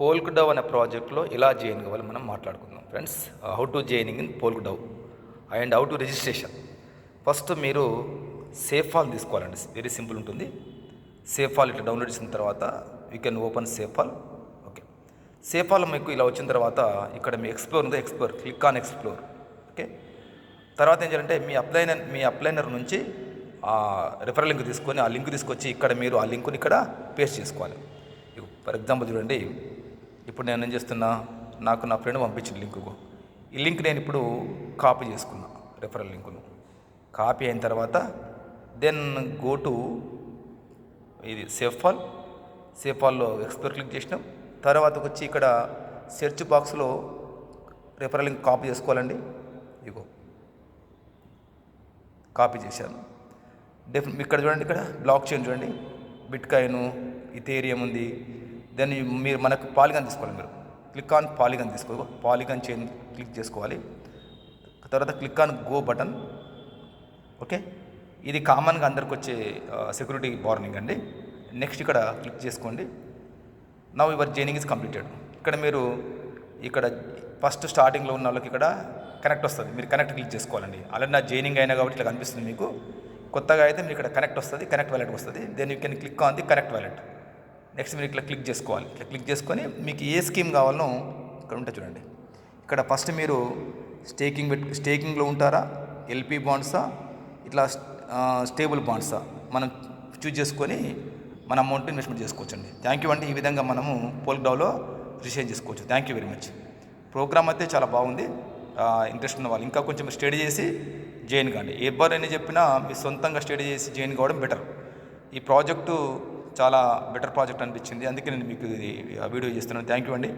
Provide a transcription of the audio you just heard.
పోల్క్డవ్ అనే ప్రాజెక్ట్లో ఎలా జాయిన్ కావాలి మనం మాట్లాడుకుందాం friends. How to joining in పోల్క్డవ్ and how to registration. First మీరు సేఫ్ ఫాల్ తీసుకోవాలండి. వెరీ సింపుల్ ఉంటుంది. సేఫ్ ఫాల్ ఇట్లా డౌన్లోడ్ చేసిన తర్వాత you can open SafePal. Okay, SafePal మీకు ఇలా వచ్చిన తర్వాత ఇక్కడ మీ ఎక్స్ప్లోర్ ఉంది, explore click on explore. Okay, తర్వాత ఏం చేయాలంటే మీ అప్లైనర్ నుంచి ఆ రిఫరల్ లింక్ తీసుకొని ఆ లింక్ తీసుకొచ్చి ఇక్కడ మీరు ఆ లింక్ని ఇక్కడ పేస్ట్ చేసుకోవాలి. ఫర్ ఎగ్జాంపుల్ చూడండి, ఇప్పుడు నేను ఏం చేస్తున్నా, నాకు నా ఫ్రెండ్ పంపించిన లింకు. ఈ లింక్ నేను ఇప్పుడు కాపీ చేసుకున్నా, రెఫరల్ లింకును కాపీ అయిన తర్వాత దెన్ గో టు ఇది సేఫ్ ఫాల్లో ఎక్స్ప్లోర్ క్లిక్ చేసినాం. తర్వాత వచ్చి ఇక్కడ సెర్చ్ బాక్స్లో రెఫరల్ లింక్ కాపీ చేసుకోవాలండి. ఇగో కాపీ చేశాను. ఇక్కడ చూడండి, ఇక్కడ బ్లాక్ చైన్ చూడండి, బిట్ కాయిన్, ఇథేరియం ఉంది. దెన్ మీరు మనకు పాలిగాన్ తీసుకోవాలి. మీరు క్లిక్ ఆన్ పాలిగాన్ తీసుకోవాలి. పాలిగాన్ చైన్ క్లిక్ చేసుకోవాలి. తర్వాత click on go button. Okay, ఇది కామన్గా అందరికి వచ్చే సెక్యూరిటీ వార్నింగ్ అండి. నెక్స్ట్ ఇక్కడ క్లిక్ చేసుకోండి. Now your joining is completed. ఇక్కడ మీరు ఇక్కడ ఫస్ట్ స్టార్టింగ్లో ఉన్న వాళ్ళకి ఇక్కడ కనెక్ట్ వస్తుంది. మీరు కనెక్ట్ క్లిక్ చేసుకోవాలండి. ఆల్రెడీ నా జైనింగ్ అయినా కాబట్టి ఇట్లా కనిపిస్తుంది మీకు. కొత్తగా అయితే మీరు ఇక్కడ కనెక్ట్ వస్తుంది, కనెక్ట్ వ్యాలెట్ వస్తుంది. Then you can click on the connect wallet. Next మీరు ఇట్లా క్లిక్ చేసుకోవాలి. ఇట్లా క్లిక్ చేసుకొని మీకు ఏ స్కీమ్ కావాలనో ఇక్కడ ఉంటే చూడండి. ఇక్కడ ఫస్ట్ మీరు స్టేకింగ్లో ఉంటారా, ఎల్పి బాండ్సా, ఇట్లా స్టేబుల్ బాండ్సా మనం చూజ్ చేసుకొని మన అమౌంట్ ఇన్వెస్ట్మెంట్ చేసుకోవచ్చు అండి. థ్యాంక్ యూ అండి. ఈ విధంగా మనము పోల్క్డవ్లో రిజిస్టర్ చేసుకోవచ్చు. Thank you very much. Program అయితే చాలా బాగుంది. ఇంట్రెస్ట్ ఉన్న వాళ్ళు ఇంకా కొంచెం స్టడీ చేసి జాయిన్ కాండి. ఎవరైనా చెప్పినా మీ సొంతంగా స్టడీ చేసి జాయిన్ కావడం బెటర్. ఈ ప్రాజెక్టు చాలా బెటర్ ప్రాజెక్ట్ అనిపించింది, అందుకే నేను మీకు వీడియో చేస్తున్నాను. థ్యాంక్ యూ అండి.